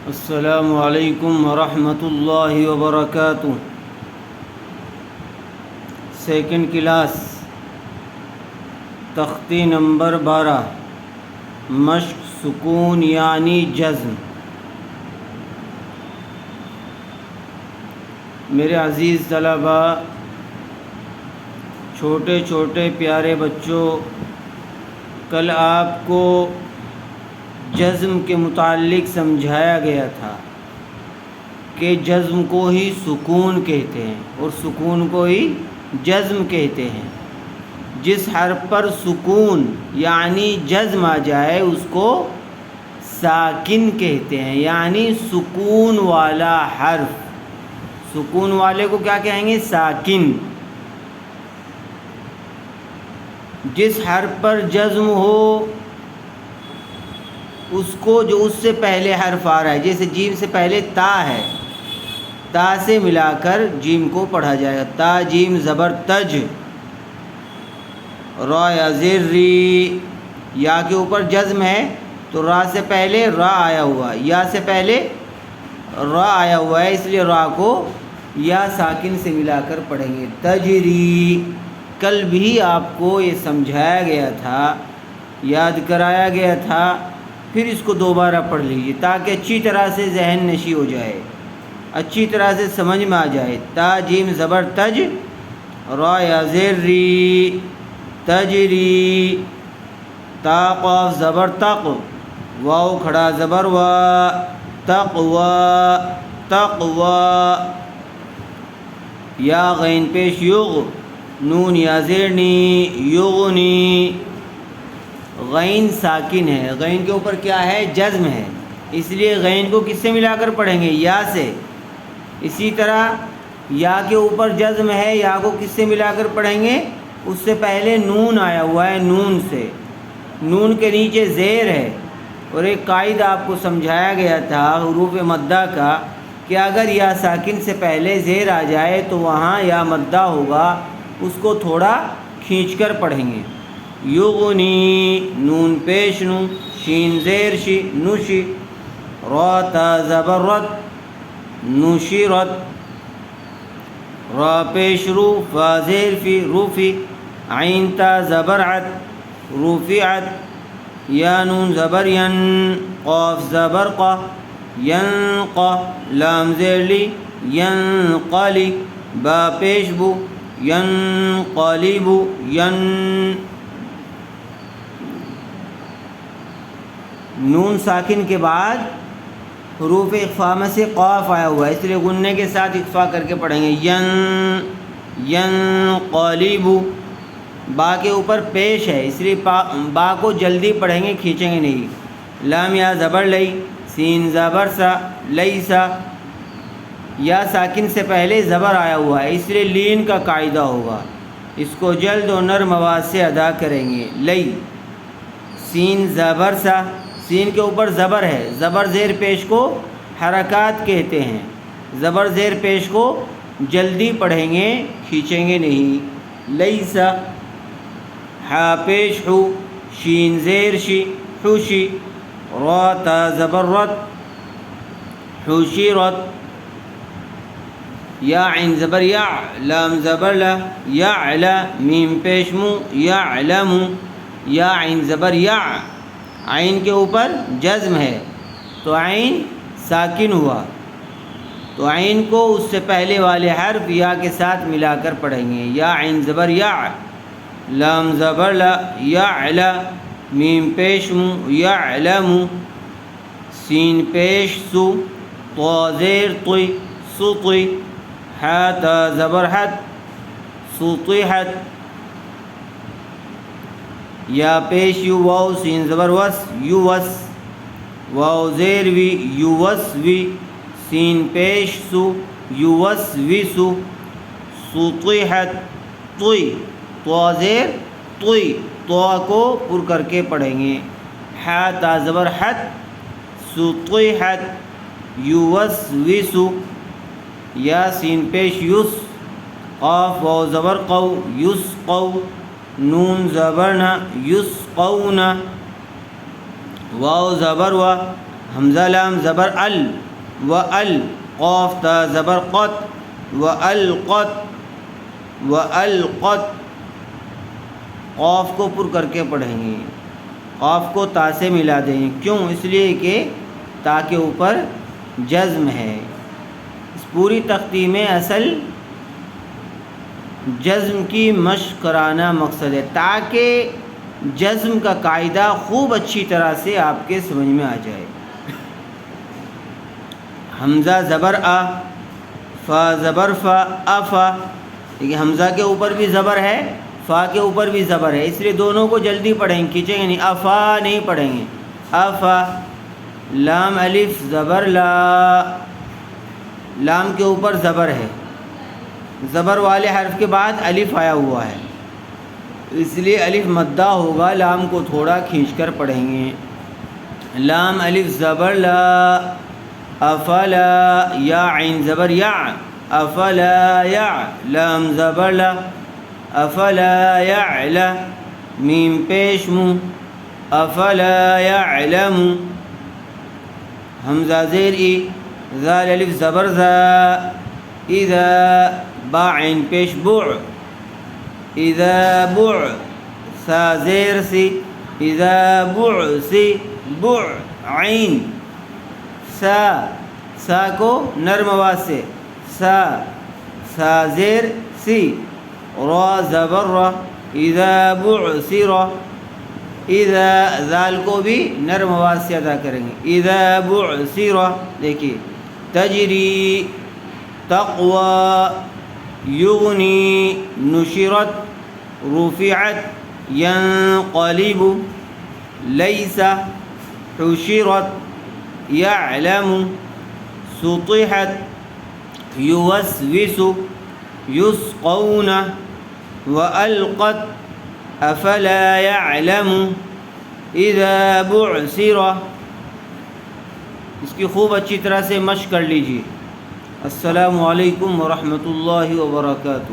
السلام علیکم ورحمۃ اللہ وبرکاتہ۔ سیکنڈ کلاس، تختی نمبر 12، مشق سکون یعنی جزم۔ میرے عزیز طلباء، چھوٹے چھوٹے پیارے بچوں، کل آپ کو جزم کے متعلق سمجھایا گیا تھا کہ جزم کو ہی سکون کہتے ہیں اور سکون کو ہی جزم کہتے ہیں۔ جس حرف پر سکون یعنی جزم آ جائے اس کو ساکن کہتے ہیں، یعنی سکون والا حرف۔ سکون والے کو کیا کہیں گے؟ ساکن۔ جس حرف پر جزم ہو اس کو جو اس سے پہلے حرف آ رہا ہے، جیسے جیم سے پہلے تا ہے، تا سے ملا کر جیم کو پڑھا جائے گا۔ تا جیم زبر تج، را یا زیر ری، یا کے اوپر جزم ہے تو را سے پہلے را آیا ہوا، یا سے پہلے را آیا ہوا ہے، اس لیے را کو یا ساکن سے ملا کر پڑھیں گے۔ تجری، کل بھی آپ کو یہ سمجھایا گیا تھا، یاد کرایا گیا تھا، پھر اس کو دوبارہ پڑھ لیجیے تاکہ اچھی طرح سے ذہن نشی ہو جائے، اچھی طرح سے سمجھ میں آ جائے۔ تا جیم زبر تج، را یا زیر ری، تجری۔ تا قاف زبر تق، واو کھڑا زبر وا، تقوا، تقوا۔ یا غین پیش یغ، نون یا زیر نی، یغنی۔ غین ساکن ہے، غین کے اوپر کیا ہے؟ جزم ہے، اس لیے غین کو کس سے ملا کر پڑھیں گے؟ یا سے۔ اسی طرح یا کے اوپر جزم ہے، یا کو کس سے ملا کر پڑھیں گے؟ اس سے پہلے نون آیا ہوا ہے، نون سے، نون کے نیچے زیر ہے۔ اور ایک قاعدہ آپ کو سمجھایا گیا تھا حروف مدہ کا کہ اگر یا ساکن سے پہلے زیر آ جائے تو وہاں یا مدہ ہوگا، اس کو تھوڑا کھینچ کر پڑھیں گے۔ یغنی، نون پیش نو، شین زیر شی، نوشی۔ را تا زبر رت، نوشیرت۔ را پیش رو، فا زیر فی، روفی۔ عین تا زبر عت، رفعت۔ یا نون زبر ین، قاف زبر قا، ینقا۔ لام زیر لی، ینقلی۔ با پیش بو، ینقلبو، نون ساکن کے بعد حروف اخفا میں سے قاف آیا ہوا ہے، اس لیے غننے کے ساتھ اخفا کر کے پڑھیں گے۔ ینقلبو۔ با کے اوپر پیش ہے، اس لیے با کو جلدی پڑھیں گے، کھینچیں گے نہیں۔ لام یا زبر لئی، سین زبر سا، لیسا۔ یا ساکن سے پہلے زبر آیا ہوا ہے، اس لیے لین کا قاعدہ ہوگا، اس کو جلد و نرم آواز سے ادا کریں گے۔ لئی، سین زبر سا، سین کے اوپر زبر ہے، زبر زیر پیش کو حرکات کہتے ہیں، زبر زیر پیش کو جلدی پڑھیں گے، کھینچیں گے نہیں۔ لیسا۔ ہا پیش ہو، شین زیر شی، حوشی۔ را تا زبر رت، حوشیرت۔ یا عین زبر یا، لام زبر لا، یعلا۔ میم پیش مو، یعلم۔ یا عین زبر یا، عین کے اوپر جزم ہے تو عین ساکن ہوا، تو عین کو اس سے پہلے والے حرف یا کے ساتھ ملا کر پڑھیں گے۔ یا عین زبر یا، لام زبر لا، یعلا۔ میم پیش مو، یعلم۔ سین پیش سو، طا زیر طی، سطی۔ حا تا زبر حت، سطحت۔ یا پیش یو، واو سین زبر وس، یوس۔ واو زیر وی، یوس وی۔ سین پیش سو، یوس وی سو۔ سطحت، طی، طا زیر طی، طا کو پر کر کے پڑھیں گے۔ حا تا زبر حت، سطحت، یوس وی سو۔ یا سین پیش یس، قاف واو زبر قو، یسقو۔ نون زبر نہ، یسقون۔ واو زبر وا، حمزہ لام زبر ال، و ال، قاف تا زبر قط، و القط، و القط، قاف کو پر کر کے پڑھیں گے، قاف کو تا سے ملا دیں گے، کیوں؟ اس لیے کہ تا کے اوپر جزم ہے۔ اس پوری تختی میں اصل جزم کی مشق کرانا مقصد ہے، تاکہ جزم کا قاعدہ خوب اچھی طرح سے آپ کے سمجھ میں آ جائے۔ حمزہ زبر آ، فا زبر فا، افا، دیکھیے حمزہ کے اوپر بھی زبر ہے، فا کے اوپر بھی زبر ہے، اس لیے دونوں کو جلدی پڑھیں گے، کھینچیں گے نہیں، افا نہیں پڑھیں گے، افا۔ لام الف زبر لا، لام کے اوپر زبر ہے، زبر والے حرف کے بعد الف آیا ہوا ہے، اس لیے الف مدہ ہوگا، لام کو تھوڑا کھینچ کر پڑھیں گے۔ لام الف زبر لا، افلا، یا عین زبر یا، افلا یا، لام زبر لا، افلا یعلا، میم پیش مو، افلا یعلم۔ حمزہ زیر ای، ذال الف زبر ذا، اذا، با عین پیش بع، اذا بع، سا زیر سی، اذا بعثی، بع عین، سا، سا کو نرم آواز سے، سا، سا زیر سی، را زبر را، اذا بعثر، اذا، ذال کو بھی نرم آواز سے ادا کریں گے، اذا بعثر۔ دیکھیے تجری، تقوی، یغنی، نشرت، رفعت، ینقلب، لیس، حشرت، یعلم، سطحت، یوسوس، یسقون، والقت، افلا یعلم، اذا بعثر۔ اس کی خوب اچھی طرح سے مشق کر لیجیے۔ السلام علیکم ورحمۃ اللہ وبرکاتہ۔